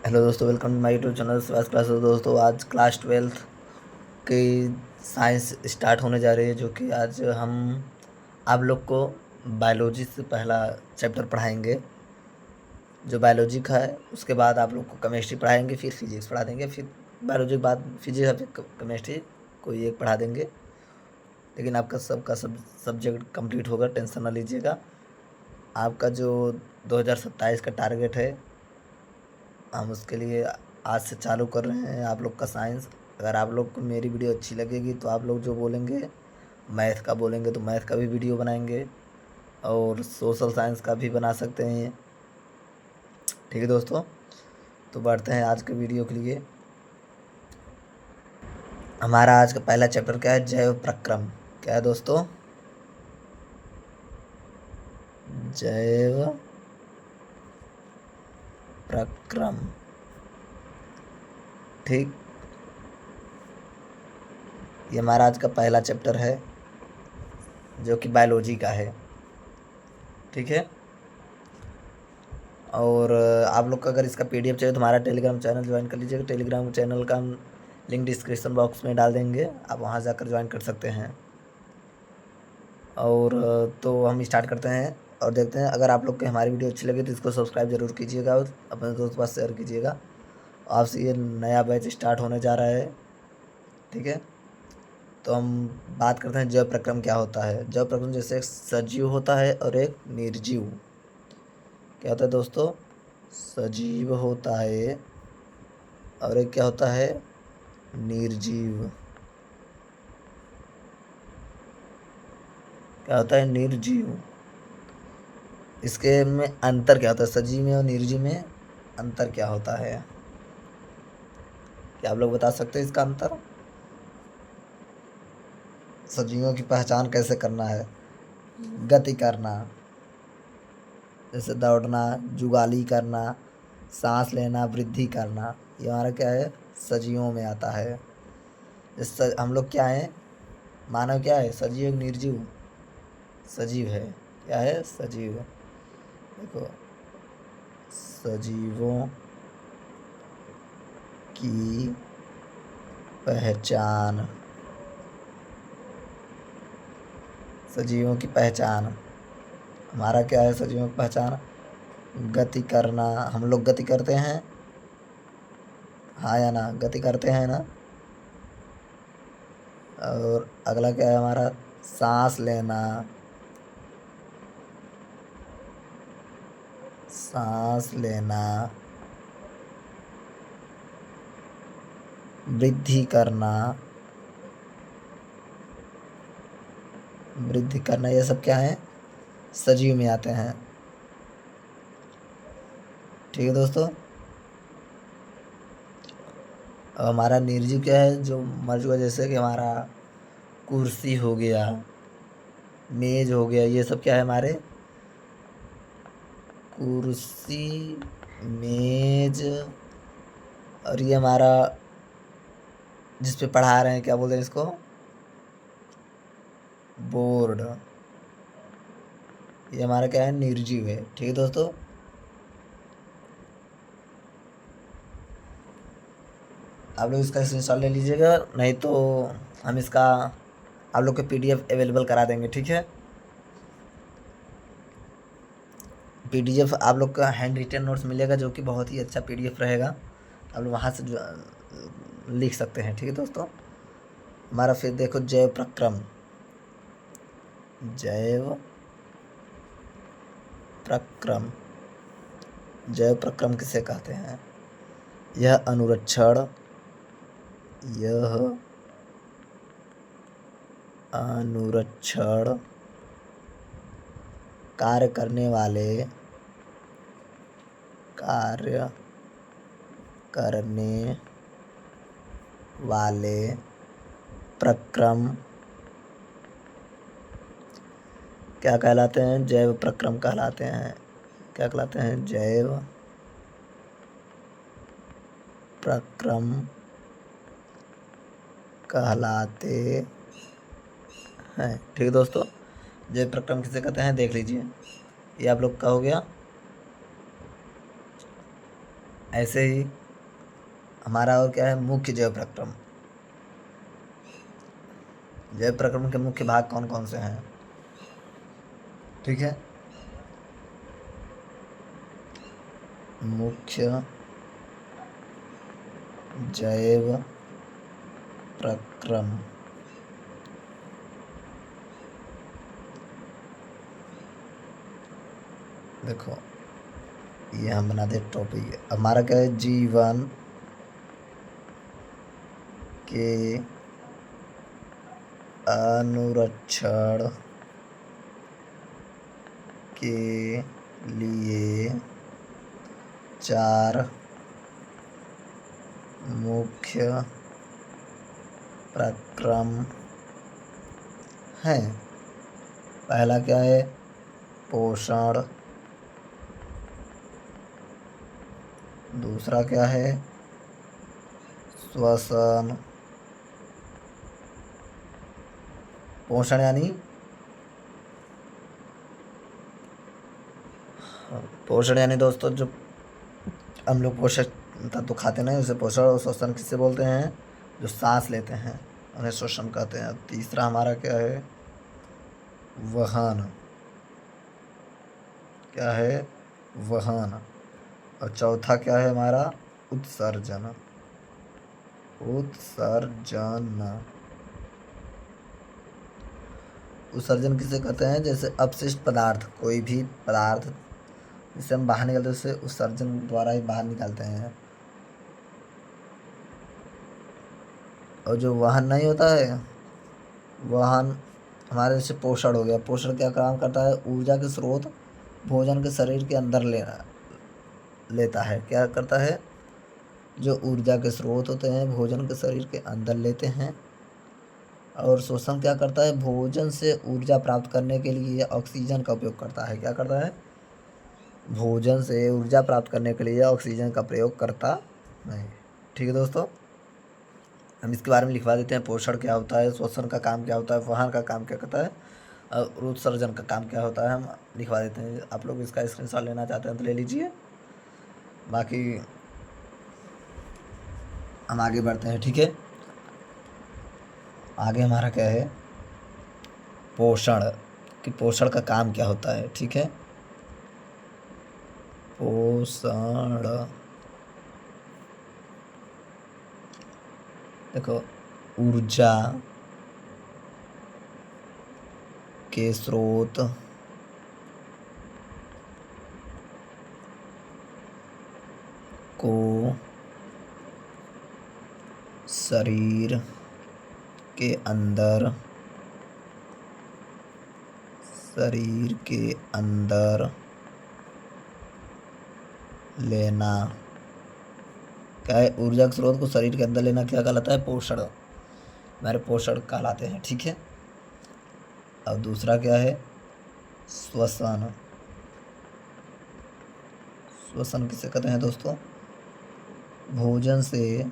Hello दोस्तों, welcome to my YouTube channel Swasthya classes. दोस्तों, आज क्लास 12th की साइंस स्टार्ट होने जा रही है, जो कि आज हम आप लोग को बायोलॉजी से पहला चैप्टर पढ़ाएंगे। जो बायोलॉजी का है उसके बाद आप लोग को केमिस्ट्री पढ़ाएंगे, फिर फिजिक्स पढ़ा देंगे, फिर बायोलॉजी के बाद फिजिक्स और फिर केमिस्ट्री कोई एक पढ़ा देंगे। लेकिन आपका सबका सब्जेक्ट कंप्लीट होगा, टेंशन ना लीजिएगा। आपका जो 2027 का टारगेट है, हम उसके लिए आज से चालू कर रहे हैं आप लोग का साइंस। अगर आप लोग को मेरी वीडियो अच्छी लगेगी तो आप लोग जो बोलेंगे, मैथ का बोलेंगे तो मैथ का भी वीडियो बनाएंगे, और सोशल साइंस का भी बना सकते हैं। ठीक है दोस्तों, तो बढ़ते हैं आज के वीडियो के लिए। हमारा आज का पहला चैप्टर क्या है? जैव प्रक्रम। क्या है दोस्तों? जैव प्रक्रम। ठीक, ये हमारा आज का पहला चैप्टर है जो कि बायोलॉजी का है। ठीक है, और आप लोग का अगर इसका पीडीएफ चाहिए तो हमारा टेलीग्राम चैनल ज्वाइन कर लीजिएगा। टेलीग्राम चैनल का हम लिंक डिस्क्रिप्शन बॉक्स में डाल देंगे, आप वहां जाकर ज्वाइन कर सकते हैं। और तो हम स्टार्ट करते हैं और देखते हैं। अगर आप लोग को हमारी वीडियो अच्छी लगे तो इसको सब्सक्राइब जरूर कीजिएगा और अपने दोस्त के पास शेयर कीजिएगा। आपसे ये नया बैच स्टार्ट होने जा रहा है। ठीक है, तो हम बात करते हैं जैव प्रक्रम क्या होता है। जैव प्रक्रम जैसे एक सजीव होता है और एक निर्जीव। क्या होता है दोस्तों? सजीव होता है और एक क्या होता है? निर्जीव। क्या होता है? निर्जीव। इसके में अंतर क्या होता है? सजीव में और निर्जीव में अंतर क्या होता है? क्या आप लोग बता सकते हैं इसका अंतर? सजीवों की पहचान कैसे करना है? गति करना, जैसे दौड़ना, जुगाली करना, सांस लेना, वृद्धि करना, ये हमारा क्या है? सजीवों में आता है। जैसे हम लोग क्या है? मानव क्या है? सजीव निर्जीव? सजीव है। क्या है? सजीव। देखो, सजीवों की पहचान। सजीवों की पहचान हमारा क्या है? सजीवों की पहचान गति करना। हम लोग गति करते हैं, हाँ या ना? गति करते हैं ना? और अगला क्या है हमारा? सांस लेना। सांस लेना, वृद्धि करना। वृद्धि करना, ये सब क्या है? सजीव में आते हैं। ठीक है दोस्तों, और हमारा निर्जीव क्या है? जो मर चुका, जैसे कि हमारा कुर्सी हो गया, मेज हो गया, ये सब क्या है हमारे? कुर्सी, मेज। और ये हमारा जिस पे पढ़ा रहे हैं, क्या बोलते हैं इसको? बोर्ड। ये हमारा क्या है? निर्जीव है। ठीक है दोस्तों, आप लोग इसका स्क्रीनशॉट ले लीजिएगा, नहीं तो हम इसका आप लोग के पीडीएफ अवेलेबल करा देंगे। ठीक है, पीडीएफ आप लोग का हैंड रिटन नोट्स मिलेगा, जो कि बहुत ही अच्छा पीडीएफ रहेगा। आप लोग वहाँ से जो लिख सकते हैं। ठीक है दोस्तों, हमारा फिर देखो जैव प्रक्रम। जैव प्रक्रम, जैव प्रक्रम किसे कहते हैं? यह अनुरक्षण, यह अनुरक्षण कार्य करने वाले, कार्य करने वाले प्रक्रम क्या कहलाते हैं? जैव प्रक्रम कहलाते हैं। क्या कहलाते हैं? जैव प्रक्रम कहलाते हैं। ठीक है दोस्तों, जैव प्रक्रम किसे कहते हैं देख लीजिए। ये आप लोग का हो गया ऐसे ही हमारा और क्या है, मुख्य जैव प्रक्रम। जैव प्रक्रम के मुख्य भाग कौन कौन से हैं? ठीक है, मुख्य जैव प्रक्रम। देखो ये हम बना दे टॉपिक, हमारा क्या है, जीवन के अनुरक्षण के लिए 4 मुख्य प्रक्रम हैं। पहला क्या है, पोषण। दूसरा क्या है, श्वसन। पोषण यानी दोस्तों जो हम लोग पोषक तत्व खाते नहीं उसे पोषण, और श्वसन किससे बोलते हैं, जो सांस लेते हैं उन्हें श्वसन कहते हैं। तीसरा हमारा क्या है, वहन। क्या है, वहन। और चौथा क्या है हमारा, उत्सर्जन। उत्सर्जन किसे कहते हैं, जैसे अपशिष्ट पदार्थ, कोई भी पदार्थ जिसे हम बाहर निकालते हैं उसे उत्सर्जन द्वारा ही बाहर निकालते हैं। और जो वहन नहीं होता है, वहन हमारे जैसे पोषण हो गया। पोषण क्या काम करता है, ऊर्जा के स्रोत भोजन के शरीर के अंदर लेता है। क्या करता है, जो ऊर्जा के स्रोत होते हैं भोजन के शरीर के अंदर लेते हैं। और श्वसन क्या करता है, भोजन से ऊर्जा प्राप्त करने के लिए ऑक्सीजन का उपयोग करता है। क्या करता है, भोजन से ऊर्जा प्राप्त करने के लिए ऑक्सीजन का प्रयोग करता नहीं। ठीक है दोस्तों, हम इसके बारे में लिखवा देते हैं। पोषण क्या होता है, श्वसन का काम क्या होता है, वहन का काम क्या करता है, और उत्सर्जन का काम क्या होता है, हम लिखवा देते हैं। आप लोग इसका स्क्रीनशॉट लेना चाहते हैं तो ले लीजिए, बाकी हम आगे बढ़ते हैं। ठीक है, आगे हमारा क्या है, पोषण, कि पोषण का काम क्या होता है। ठीक है, पोषण, देखो ऊर्जा के स्रोत को शरीर के अंदर लेना। क्या है, ऊर्जा के स्रोत को शरीर के अंदर लेना क्या कहलाता है, पोषण। हमारे पोषण कहलाते हैं। ठीक है, और दूसरा क्या है, श्वसन। श्वसन किसे कहते हैं दोस्तों, भोजन से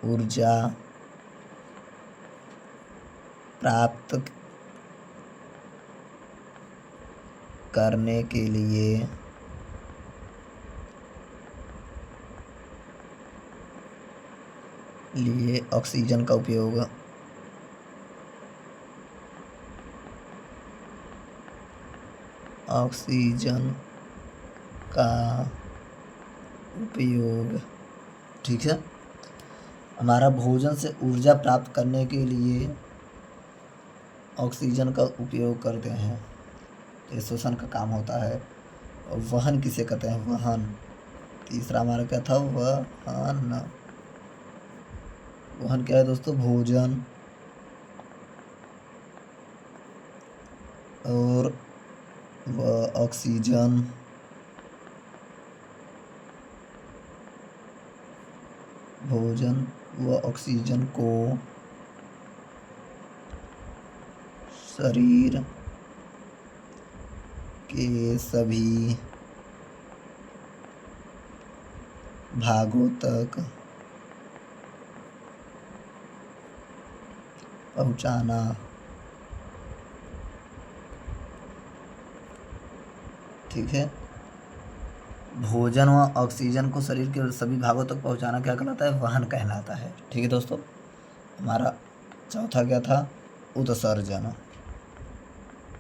ऊर्जा प्राप्त करने के लिए ऑक्सीजन का उपयोग ठीक है, हमारा भोजन से ऊर्जा प्राप्त करने के लिए ऑक्सीजन का उपयोग करते हैं, तो श्वसन का काम होता है। और वहन किसे कहते हैं, वहन। तीसरा हमारा क्या था, वहन। वहन क्या है दोस्तों, भोजन और ऑक्सीजन को शरीर के सभी भागों तक पहुंचाना। ठीक है। भोजन व ऑक्सीजन को शरीर के सभी भागों तक पहुंचाना क्या कहलाता है? वहन कहलाता है। ठीक है दोस्तों, हमारा चौथा क्या था? उत्सर्जन।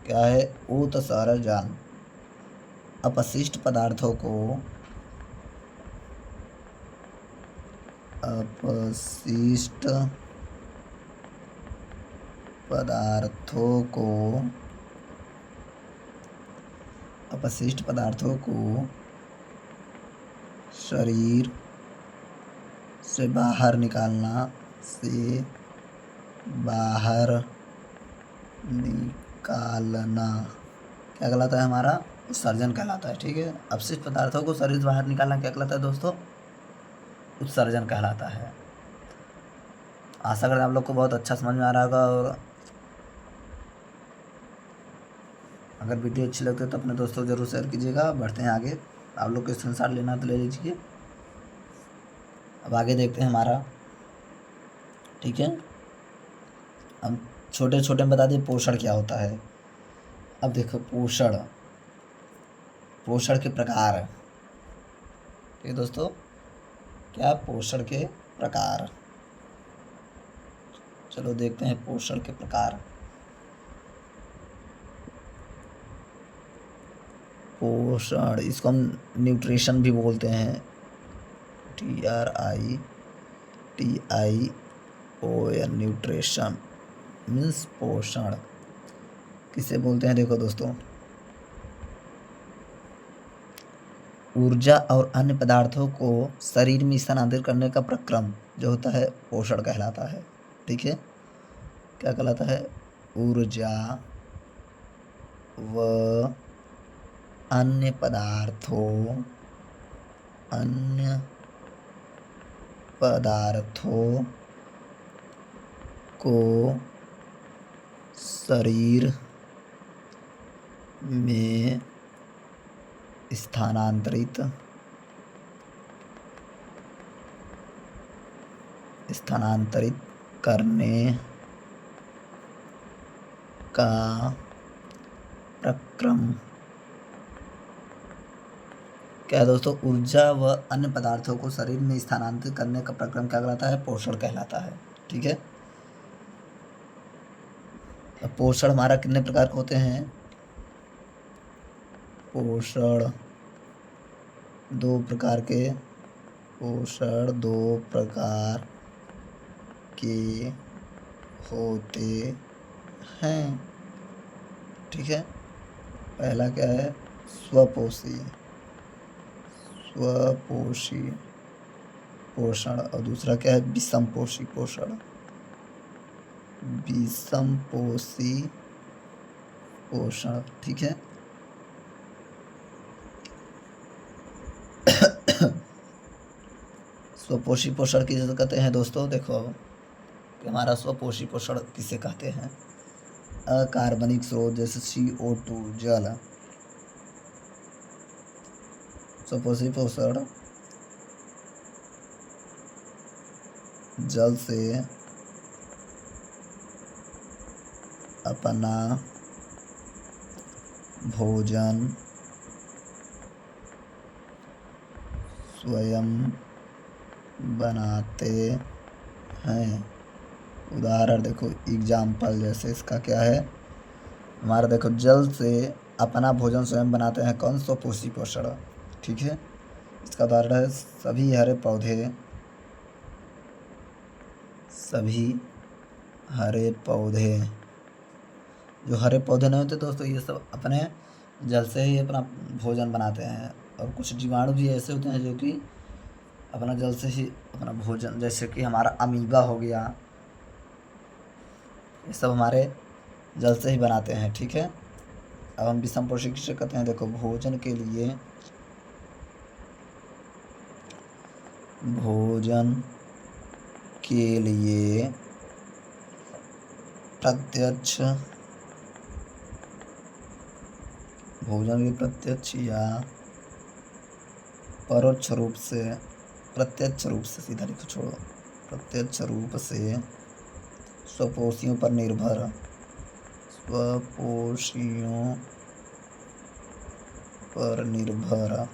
क्या है? उत्सर्जन। अपशिष्ट पदार्थों को अपशिष्ट पदार्थों को अपशिष्ट पदार्थों को शरीर से बाहर निकालना क्या कहलाता है? हमारा उत्सर्जन कहलाता है। ठीक है, अपशिष्ट पदार्थों को शरीर से बाहर निकालना क्या कहलाता है दोस्तों? उत्सर्जन कहलाता है। आशा करते हैं आप लोग को बहुत अच्छा समझ में आ रहा होगा, और अगर वीडियो अच्छी लगती है तो अपने दोस्तों को जरूर शेयर कीजिएगा। बढ़ते हैं आगे। आप लोग को स्क्रीनशॉट लेना तो ले लीजिए। अब आगे देखते हैं हमारा। ठीक है, हम छोटे छोटे में बता दें पोषण क्या होता है। अब देखो, पोषण के प्रकार। ठीक है दोस्तों, क्या? पोषण के प्रकार। चलो देखते हैं पोषण के प्रकार। पोषण, इसको हम न्यूट्रिशन भी बोलते हैं। TRITION, न्यूट्रिशन मीन्स पोषण। किसे बोलते हैं? देखो दोस्तों, ऊर्जा और अन्य पदार्थों को शरीर में स्थानांतरित करने का प्रक्रम जो होता है पोषण कहलाता है। ठीक है, क्या कहलाता है? ऊर्जा व अन्य पदार्थों को शरीर में स्थानांतरित करने का प्रक्रम क्या है दोस्तों? ऊर्जा व अन्य पदार्थों को शरीर में स्थानांतरित करने का प्रक्रम क्या कहलाता है? पोषण कहलाता है। ठीक है, पोषण हमारा कितने प्रकार के होते हैं? पोषण दो प्रकार के होते हैं। ठीक है, पहला क्या है? स्वपोषी पोषण, और दूसरा क्या है? विषमपोषी पोषण। ठीक है, स्वपोषी पोषण किसे कहते हैं दोस्तों? देखो कि हमारा स्वपोषी पोषण किसे कहते हैं? अकार्बनिक स्रोत जैसे CO2, जल। स्वपोषी पोषण जल से अपना भोजन स्वयं बनाते हैं। उदाहरण देखो, एग्जाम्पल जैसे इसका क्या है? हमारा देखो, जल से अपना भोजन स्वयं बनाते हैं। कौन? स्वपोषी पोषण। ठीक है, इसका उदाहरण है सभी हरे पौधे। जो हरे पौधे नहीं होते दोस्तों, ये सब अपने जल से ही अपना भोजन बनाते हैं। और कुछ जीवाणु भी ऐसे होते हैं जो कि अपना जल से ही अपना भोजन, जैसे कि हमारा अमीबा हो गया, ये सब हमारे जल से ही बनाते हैं। ठीक है, अब हम विषमपोषी किसे कहते हैं? देखो, भोजन के लिए प्रत्यक्ष या परोक्ष रूप से, प्रत्यक्ष रूप से सीधा लिखो, छोड़ो, प्रत्यक्ष रूप से स्वपोषियों पर पर निर्भर।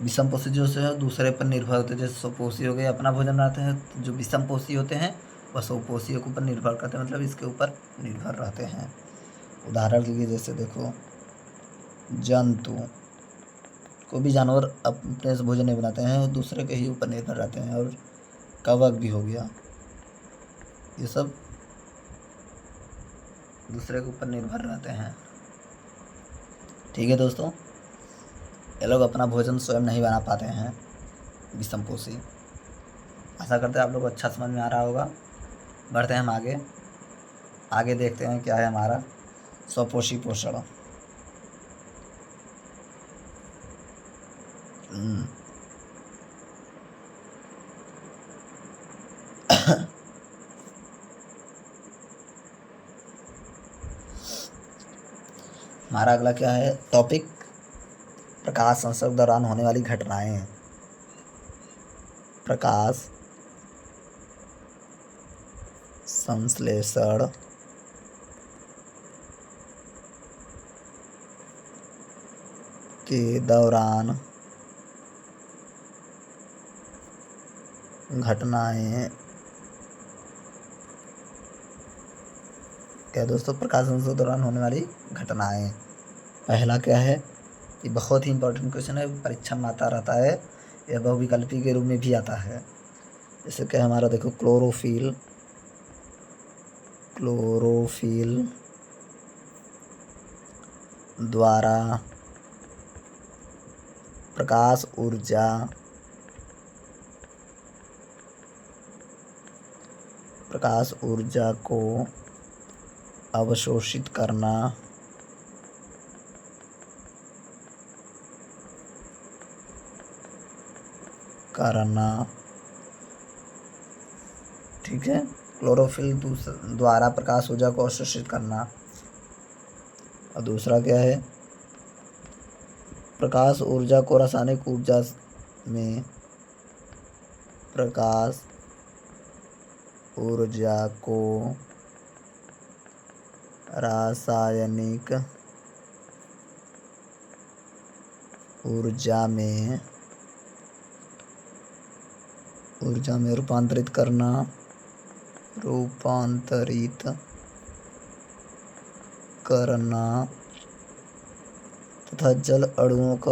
विषमपोषी जो है दूसरे पर निर्भर होते हैं। जैसे स्वपोषी हो गए अपना भोजन बनाते हैं, तो जो विषमपोषी होते हैं वह स्वपोषियों के ऊपर निर्भर करते हैं, मतलब इसके ऊपर निर्भर रहते हैं। उदाहरण के लिए जैसे देखो, जंतु, कोई भी जानवर अपने से भोजन नहीं बनाते हैं और दूसरे के ही ऊपर निर्भर रहते हैं। और कवक भी हो गया, ये सब दूसरे के ऊपर निर्भर रहते हैं। ठीक है दोस्तों, ये लोग अपना भोजन स्वयं नहीं बना पाते हैं, विषमपोषी। आशा करते हैं आप लोग को अच्छा समझ में आ रहा होगा। बढ़ते हैं हम आगे। आगे देखते हैं क्या है हमारा स्वपोषी पोषण। हमारा अगला क्या है टॉपिक, प्रकाश संसर्ग दौरान होने वाली घटनाएं। प्रकाश संश्लेषण के दौरान घटनाएं। क्या दोस्तों, प्रकाश संश्लेषण के दौरान होने वाली घटनाएं। पहला क्या है, ये बहुत ही इंपॉर्टेंट क्वेश्चन है, परीक्षा में आता रहता है, यह बहुविकल्पी के रूप में भी आता है। जैसे क्या हमारा देखो, क्लोरोफिल द्वारा प्रकाश ऊर्जा को अवशोषित करना ठीक है, क्लोरोफिल द्वारा प्रकाश ऊर्जा को अवशोषित करना। और दूसरा क्या है, प्रकाश ऊर्जा को रासायनिक ऊर्जा में प्रकाश ऊर्जा को रासायनिक ऊर्जा में रूपांतरित करना तथा जल अणुओं का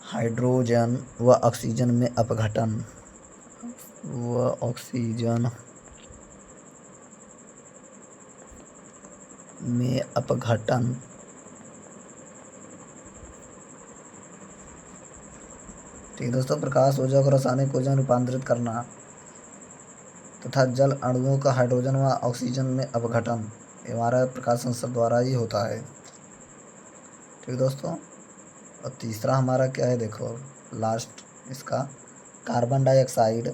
हाइड्रोजन व ऑक्सीजन में अपघटन ठीक है दोस्तों, प्रकाश ऊर्जा को रासायनिक ऊर्जा में रूपांतरित करना तथा जल अणुओं का हाइड्रोजन व ऑक्सीजन में अपघटन, ये हमारा प्रकाश संश्लेषण द्वारा ही होता है। ठीक दोस्तों, और तीसरा हमारा क्या है देखो, लास्ट इसका कार्बन डाइऑक्साइड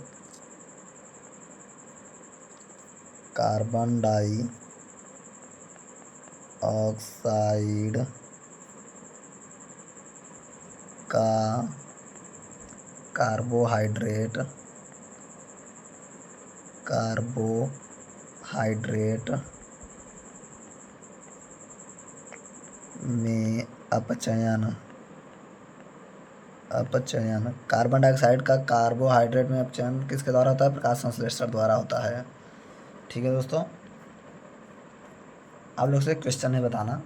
का कार्बोहाइड्रेट में अपचयन। कार्बन डाइऑक्साइड का कार्बोहाइड्रेट में अपचयन किसके द्वारा होता है, प्रकाश संश्लेषण द्वारा होता है। ठीक है दोस्तों, आप लोग से क्वेश्चन है बताना,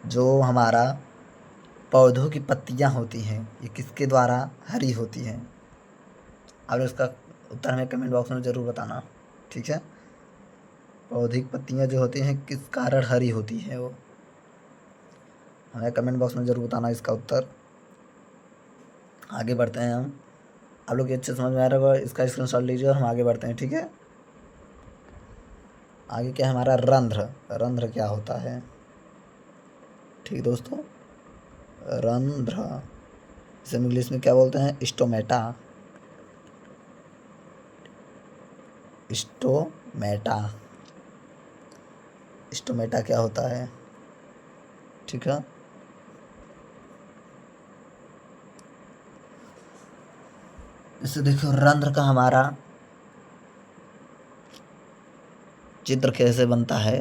जो हमारा पौधों की पत्तियां होती हैं ये किसके द्वारा हरी होती हैं। आप लोग इसका उत्तर हमें कमेंट बॉक्स में ज़रूर बताना। ठीक है, पौधे की पत्तियां जो होती हैं किस कारण हरी होती है, वो हमें कमेंट बॉक्स में ज़रूर बताना इसका उत्तर। आगे बढ़ते हैं हम, आप लोग ये अच्छे समझ में आ रहा होगा, इसका स्क्रीनशॉट लीजिए और हम आगे बढ़ते हैं। ठीक है, आगे क्या है हमारा रंध्र क्या होता है। ठीक दोस्तों, रंध्र इसे इंग्लिश में क्या बोलते हैं, स्टोमेटा क्या होता है। ठीक है, इससे देखो रंध्र का हमारा चित्र कैसे बनता है।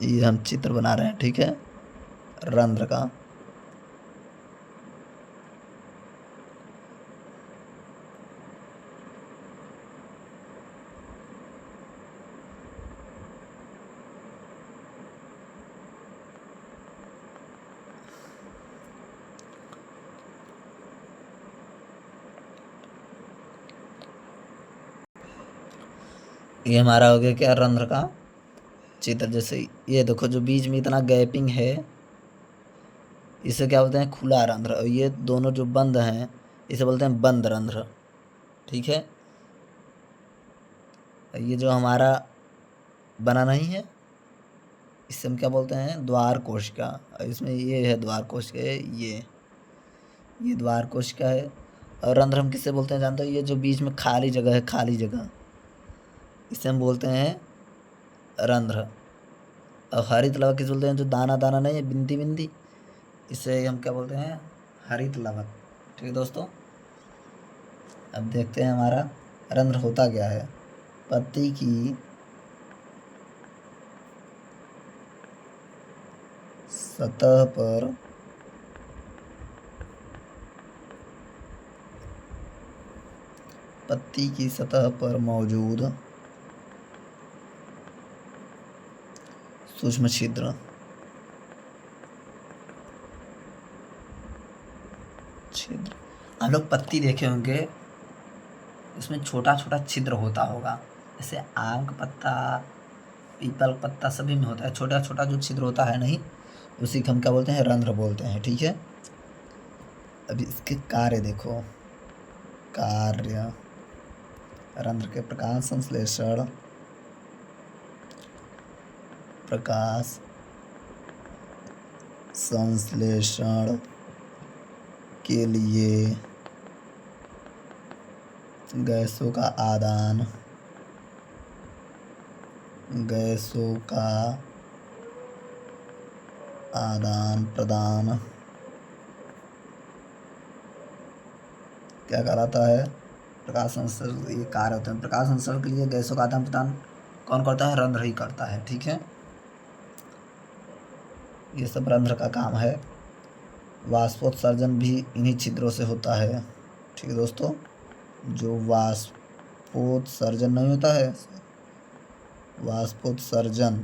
ये हम चित्र बना रहे हैं, ठीक है, रंध्र का। ये हमारा हो गया क्या, रंध्र का चित्र। जैसे ये देखो जो बीच में इतना गैपिंग है, इसे क्या बोलते हैं, खुला रंध्र। और ये दोनों जो बंद हैं, इसे बोलते हैं बंद रंध्र, ठीक है। ये जो हमारा बना नहीं है, इससे हम क्या बोलते हैं, द्वार कोशिका। इसमें ये है द्वार कोशिका, ये द्वार कोशिका है। और रंध्र हम किससे बोलते हैं जानते हो, ये जो बीच में खाली जगह है, खाली जगह, इसे हम बोलते हैं रंध्र। और हरित लवक किसे बोलते हैं, जो दाना दाना नहीं है, बिंदी बिंदी, इसे हम क्या बोलते हैं, हरित लवक। ठीक है दोस्तों, अब देखते हैं हमारा रंध्र होता क्या है। पत्ती की सतह पर पत्ती की सतह पर मौजूद सूक्ष्म छिद्र हम लोग पत्ती देखे होंगे, इसमें छोटा छोटा छिद्र होता होगा। जैसे आम का पत्ता, पीपल का पत्ता, सभी में होता है छोटा छोटा जो छिद्र होता है, नहीं, उसी को हम क्या बोलते हैं, रंध्र बोलते हैं, ठीक है। अभी इसके कार्य देखो, कार्य रंध्र के प्रकाश संश्लेषण, प्रकाश संश्लेषण के लिए गैसों का आदान, गैसों का आदान प्रदान क्या कहलाता है, प्रकाश संश्लेषण। ये कार्य होते हैं। प्रकाश संश्लेषण के लिए गैसों का आदान प्रदान कौन करता है, रंध्र ही करता है, ठीक है। ये सब रंध्र का काम है। वाष्पोत्सर्जन भी इन्हीं छिद्रों से होता है, ठीक है दोस्तों। जो वाष्पोत्सर्जन नहीं होता है, वाष्पोत्सर्जन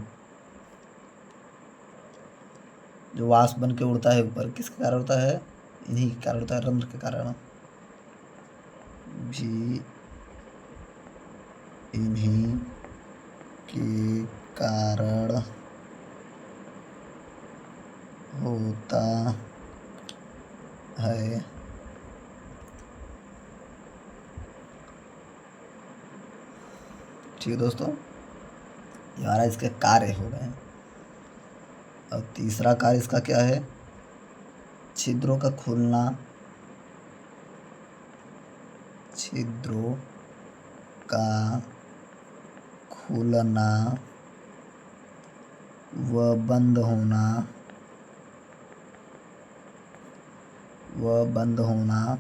जो वाष्प बन के उड़ता है ऊपर, किसके कारण होता है, इन्हीं के कारण होता है, रंध्र के कारण भी, इन्हीं के कारण होता है। ठीक है दोस्तों, ये हमारा इसके कार्य हो गए। और तीसरा कार्य इसका क्या है, छिद्रों का खुलना, छिद्रों का खुलना व बंद होना,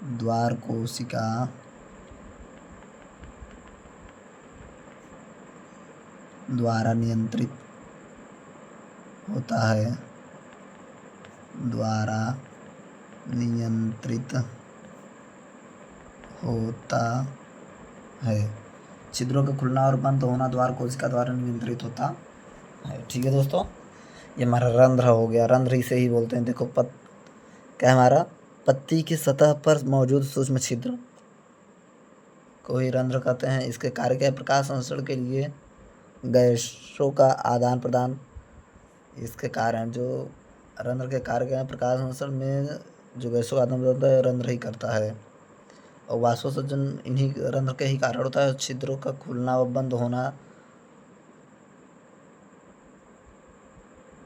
द्वार कोशिका द्वारा नियंत्रित होता है, द्वारा नियंत्रित होता है। छिद्रों का खुलना और बंद होना द्वार कोशिका द्वारा नियंत्रित होता है, ठीक है दोस्तों। ये हमारा रंध्र हो गया। रंध्र इसे ही बोलते हैं, देखो क्या है हमारा, पत्ती की सतह पर मौजूद सूक्ष्म छिद्र को ही रंध्र कहते हैं। इसके कार्य क्या है, प्रकाश संश्लेषण के लिए गैसों का आदान प्रदान। इसके कारण जो रंध्र के कार्य क्या है, प्रकाश संश्लेषण में जो गैसों का आदान प्रदान होता है, रंध्र ही करता है। और वाष्पोत्सर्जन इन्हीं रंध्र के ही कारण होता है। छिद्रों का खुलना व बंद होना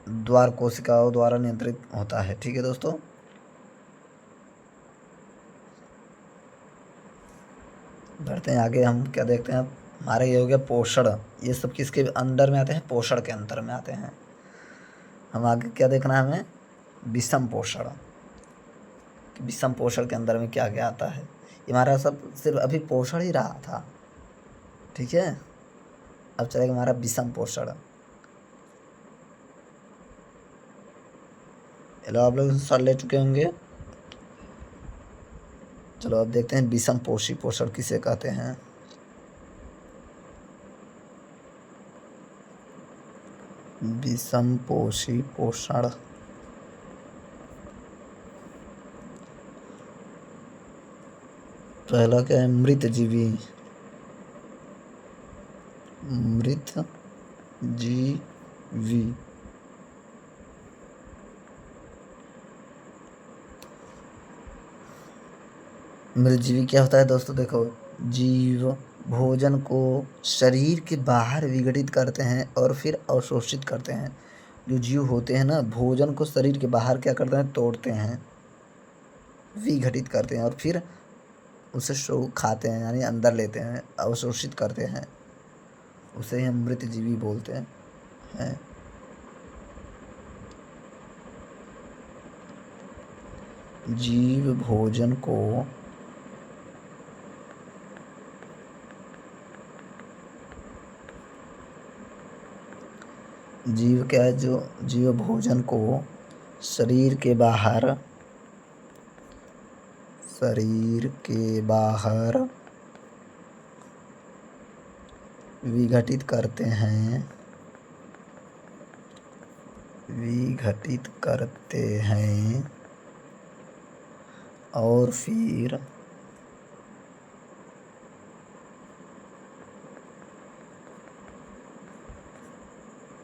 द्वार कोशिकाओं द्वारा नियंत्रित होता है, ठीक है दोस्तों। बढ़ते हैं आगे, हम क्या देखते हैं, हमारे ये हो गया पोषण। ये सब किसके अंडर में आते हैं, पोषण के अंतर में आते हैं। हम आगे क्या देखना है हमें, विषम पोषण, विषम पोषण के अंदर में क्या क्या आता है। ये हमारा सब सिर्फ अभी पोषण ही रहा था, ठीक है। अब चलेगा हमारा विषम पोषण। चलो आप लोग सर ले चुके होंगे। चलो अब देखते हैं विषम पोषी पोषण किसे कहते हैं। विषम पोषी पोषण, पहला क्या है, मृत जीवी, मृत जीवी। मृत जीवी क्या होता है दोस्तों, देखो, जीव भोजन को शरीर के बाहर विघटित करते हैं और फिर अवशोषित करते हैं। जो जीव होते हैं ना, भोजन को शरीर के बाहर क्या करते हैं, तोड़ते हैं, विघटित करते हैं और फिर उसे खाते हैं, यानी अंदर लेते हैं, अवशोषित करते हैं। उसे हम मृत जीवी बोलते हैं। जीव भोजन को जीव क्या है, जो जीव भोजन को शरीर के बाहर विघटित करते हैं,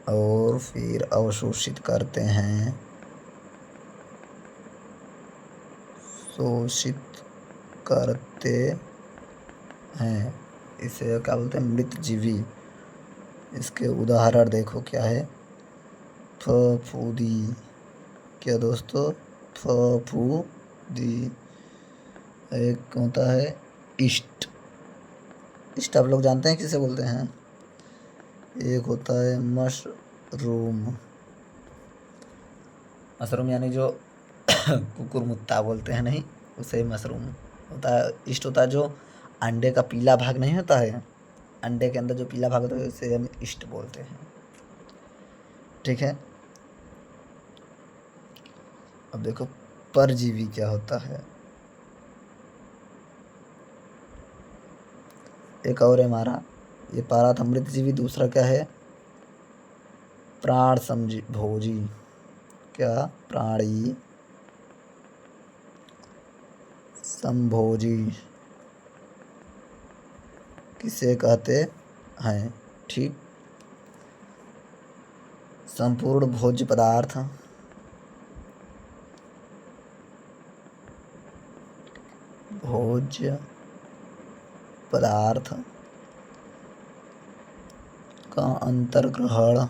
और फिर अवशोषित करते हैं, शोषित करते हैं। इसे क्या बोलते हैं, मृत जीवी। इसके उदाहरण देखो क्या है, फफूंदी, क्या दोस्तों, फफूंदी। एक होता है इष्ट, इष्ट आप लोग जानते हैं किसे बोलते हैं। एक होता है मशरूम, मशरूम यानी जो कुकुरमुत्ता बोलते हैं, नहीं, उसे मशरूम होता है। इष्ट होता है जो अंडे का पीला भाग नहीं होता है, अंडे के अंदर जो पीला भाग होता है उसे हम इष्ट बोलते हैं, ठीक है। अब देखो परजीवी क्या होता है। एक और है हमारा, ये पहला था मृत जीवी, दूसरा क्या है, प्राण भोजी। क्या, प्राणी संभोजी किसे कहते हैं, ठीक। संपूर्ण भोज्य पदार्थ, भोज्य पदार्थ का अंतर्ग्रहण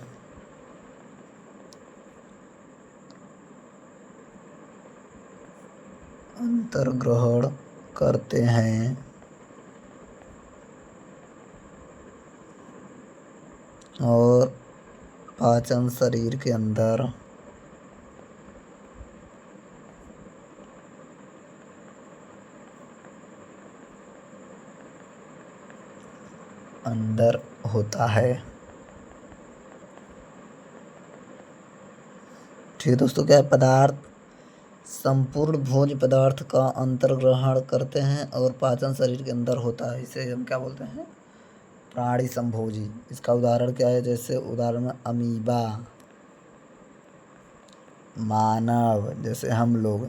करते हैं और पाचन शरीर के अंदर होता है, ठीक है दोस्तों। क्या है, पदार्थ संपूर्ण भोज्य पदार्थ का अंतर्ग्रहण करते हैं और पाचन शरीर के अंदर होता है, इसे हम क्या बोलते हैं, प्राणी संभोजी। इसका उदाहरण क्या है, जैसे उदाहरण में अमीबा, मानव, जैसे हम लोग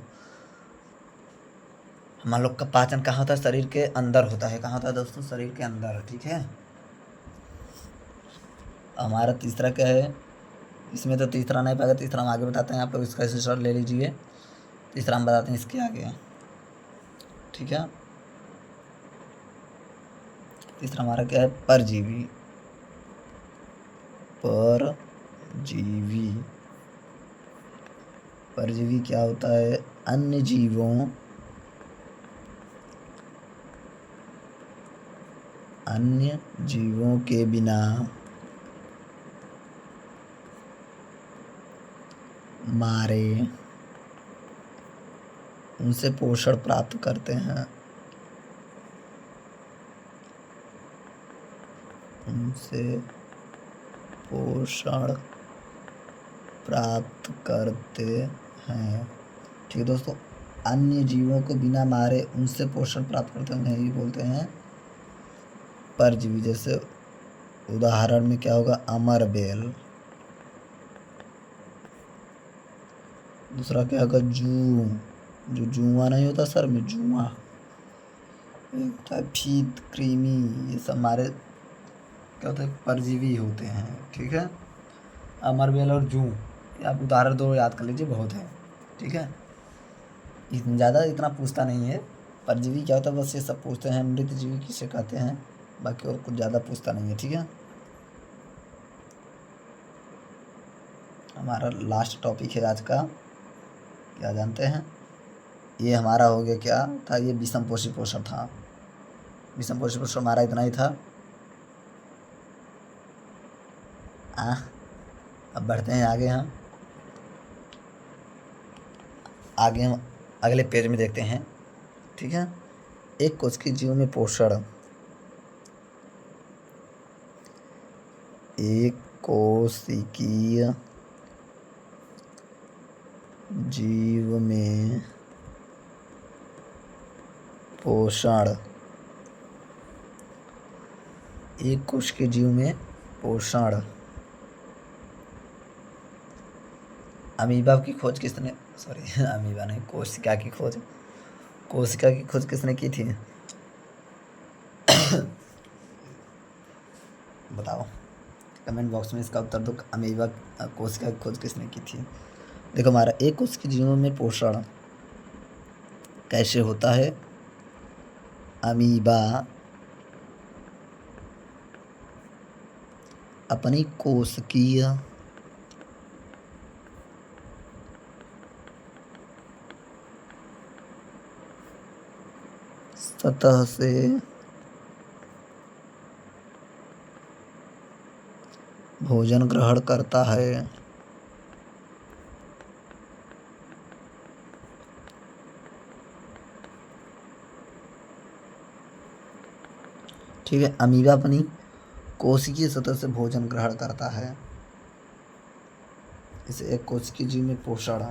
का पाचन कहाँ होता है, शरीर के अंदर होता है। कहाँ होता है दोस्तों, शरीर के अंदर, ठीक है। हमारा तीसरा क्या है, इसमें तो तीसरा नहीं पाएगा, तीसरा हम आगे बताते हैं, आप लोग इसका स्क्रीनशॉट ले लीजिए। तीसरा हम बताते हैं इसके आगे, ठीक है। तीसरा हमारा क्या है, परजीवी। परजीवी क्या होता है, अन्य जीवों के बिना मारे उनसे पोषण प्राप्त करते हैं, उनसे पोषण प्राप्त करते हैं। ठीक है दोस्तों, अन्य जीवों को बिना मारे उनसे पोषण प्राप्त करते हैं, उन्हें ही बोलते हैं परजीवी। जैसे उदाहरण में क्या होगा, अमर बेल। दूसरा क्या होगा, जो जुआ नहीं होता सर में, जुआ। एक होता है फीद, कृमि, ये सब हमारे क्या होता है, परजीवी होते हैं। ठीक है, अमर बेल और जू, आप उदाहरण दो याद कर लीजिए, बहुत है। ठीक है, ज़्यादा इतना पूछता नहीं है। परजीवी क्या होता है बस ये सब पूछते हैं। मृत जीवी किसे कहते हैं, बाकी और कुछ ज़्यादा पूछता नहीं है। ठीक है, हमारा लास्ट टॉपिक है आज का, क्या जानते हैं? ये हमारा हो गया, क्या था ये, विषम पोषी पोषण था। विषम पोषी पोषण हमारा इतना ही था। अब बढ़ते हैं आगे। हम अगले पेज में देखते हैं। ठीक है, एक कोशिकीय जीव में पोषण, एक कोशिकीय जीव में पोषण, एक कोशिकीय जीव में पोषण। अमीबा की खोज किसने, सॉरी अमीबा नहीं, कोशिका की खोज किसने की थी? बताओ कमेंट बॉक्स में इसका उत्तर दो। अमीबा कोशिका की खोज किसने की थी? देखो, हमारा एक कोशिकीय जीवों में पोषण कैसे होता है? अमीबा अपनी कोशिकीय सतह से भोजन ग्रहण करता है। ठीक है, अमीबा अपनी कोशिकीय सतह से भोजन ग्रहण करता है। इसे एक कोशिकीय जीव में पोषण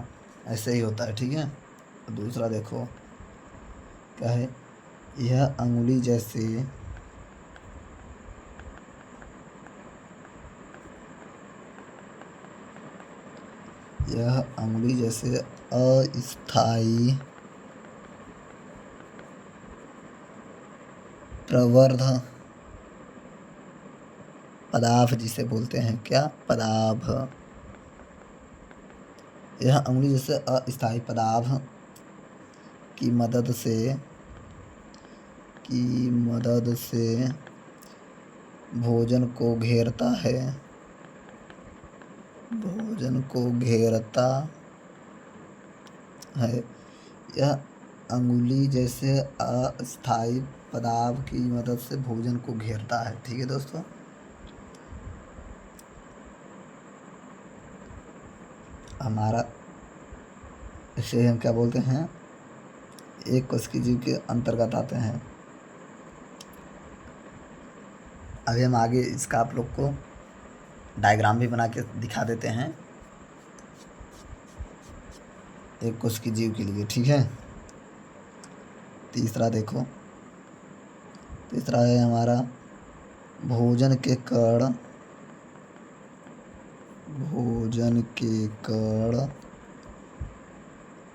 ऐसे ही होता है। ठीक है, दूसरा देखो क्या है, यह अंगुली जैसे अस्थायी प्रवर्ध पदार्थ जिसे बोलते हैं, क्या पदार्थ, यह अंगुली जैसे अस्थायी पदार्थ की मदद से भोजन को घेरता है, यह अंगुली जैसे अस्थायी पदार्थ की मदद से भोजन को घेरता है। ठीक है दोस्तों, हमारा इसे हम क्या बोलते हैं, एक कोशिकीय जीव के अंतर्गत आते हैं। अभी हम आगे इसका आप लोग को डायग्राम भी बना के दिखा देते हैं एक कोशिकीय जीव के लिए। ठीक है, तीसरा देखो, तीसरा है हमारा भोजन के कण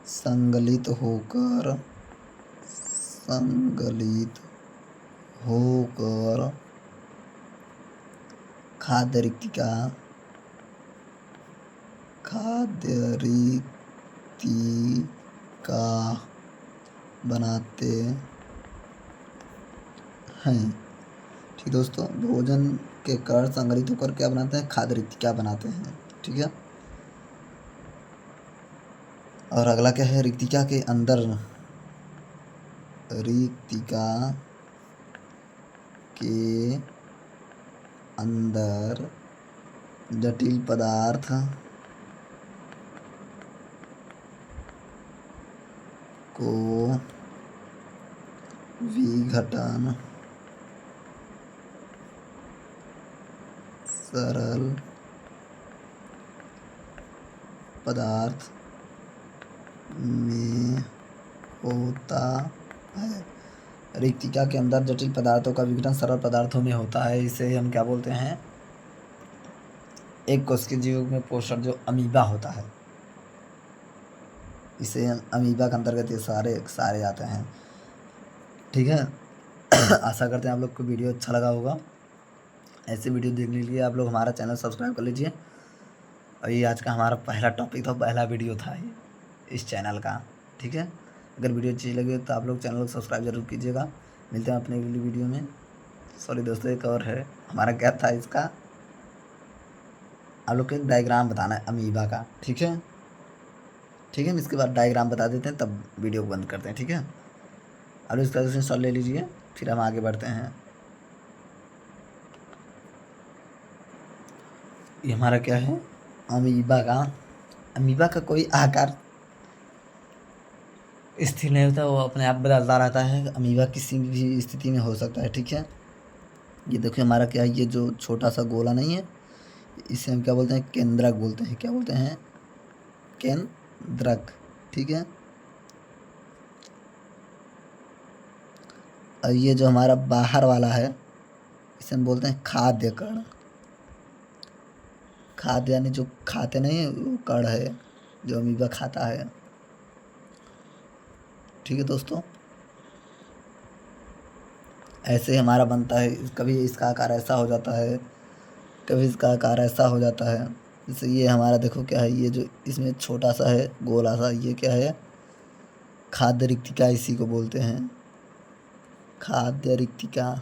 संगलित होकर खाद्य रिक्तिका बनाते हैं। ठीक दोस्तों, भोजन के कण संगलित होकर क्या बनाते हैं, खाद्य रिक्तिका बनाते हैं। ठीक है, और अगला क्या है, रिक्तिका के अंदर जटिल पदार्थ को विघटन सरल पदार्थ में होता है। रिक्तिका के अंदर जटिल पदार्थों का विघटन सरल पदार्थों में होता है। इसे हम क्या बोलते हैं? एक कोशिकीय जीव में पोषण जो अमीबा होता है, इसे हम अमीबा के अंतर्गत ये सारे आते हैं। ठीक है। आशा करते हैं आप लोग को वीडियो अच्छा लगा होगा। ऐसे वीडियो देखने के लिए आप लोग हमारा चैनल सब्सक्राइब कर लीजिए। और ये आज का हमारा पहला टॉपिक था, पहला वीडियो था ये इस चैनल का। ठीक है। अगर वीडियो अच्छी लगे तो आप लोग चैनल को सब्सक्राइब जरूर कीजिएगा। मिलते हैं अपने अगली वीडियो में। सॉरी दोस्तों, एक और है हमारा, क्या था इसका, आप लोग को एक डायग्राम बताना है अमीबा का। ठीक है। ठीक है, इसके बाद डायग्राम बता देते हैं, तब वीडियो को बंद करते हैं। ठीक है। आप लोग इसका स्क्रीनशॉट ले लीजिए, फिर हम आगे बढ़ते हैं। ये हमारा क्या है? अमीबा का। अमीबा का कोई आकार स्थिर नहीं होता, वो अपने आप बदलता रहता है। अमीबा किसी भी स्थिति में हो सकता है। ठीक है। ये देखिए हमारा क्या है, ये जो छोटा सा गोला नहीं है, इसे हम क्या बोलते हैं? केंद्रक बोलते हैं। क्या बोलते हैं? केंद्रक। ठीक है। और ये जो हमारा बाहर वाला है, इसे हम बोलते हैं खाद्य कण। खाद्य यानी जो खाते नहीं है, वो कण है जो अमीबा खाता है। ठीक है दोस्तों, ऐसे हमारा बनता है। कभी इसका आकार ऐसा हो जाता है, कभी इसका आकार ऐसा हो जाता है। जैसे ये हमारा देखो क्या है, ये जो इसमें छोटा सा है गोला सा, ये क्या है? खाद्य रिक्तिका, इसी को बोलते हैं खाद्य रिक्तिका।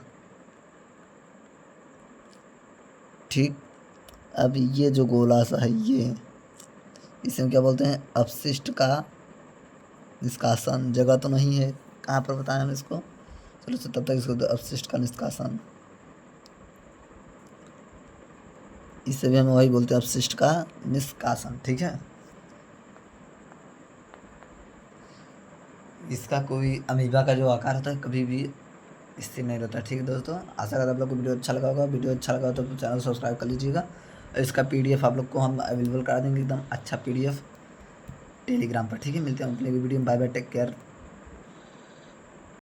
ठीक। अब ये जो गोला सा है, ये इसे हम क्या बोलते हैं? अपशिष्ट का निष्कासन। जगह तो नहीं है कहाँ पर बताएं हम इसको, चलो तब तक इसको अपशिष्ट का निष्कासन, इसे भी हम वही बोलते हैं, अपशिष्ट का निष्कासन। ठीक है। इसका कोई अमीबा का जो आकार होता है कभी भी स्थिर नहीं रहता। ठीक है दोस्तों, आशा करता आप लोग को वीडियो अच्छा लगा होगा। वीडियो अच्छा लगा तो चैनल सब्सक्राइब कर लीजिएगा। और इसका PDF आप लोग को हम अवेलेबल करा देंगे, एकदम अच्छा PDF टेलीग्राम पर। ठीक है। मिलते हैं अपने वीडियो में। Bye bye, take care.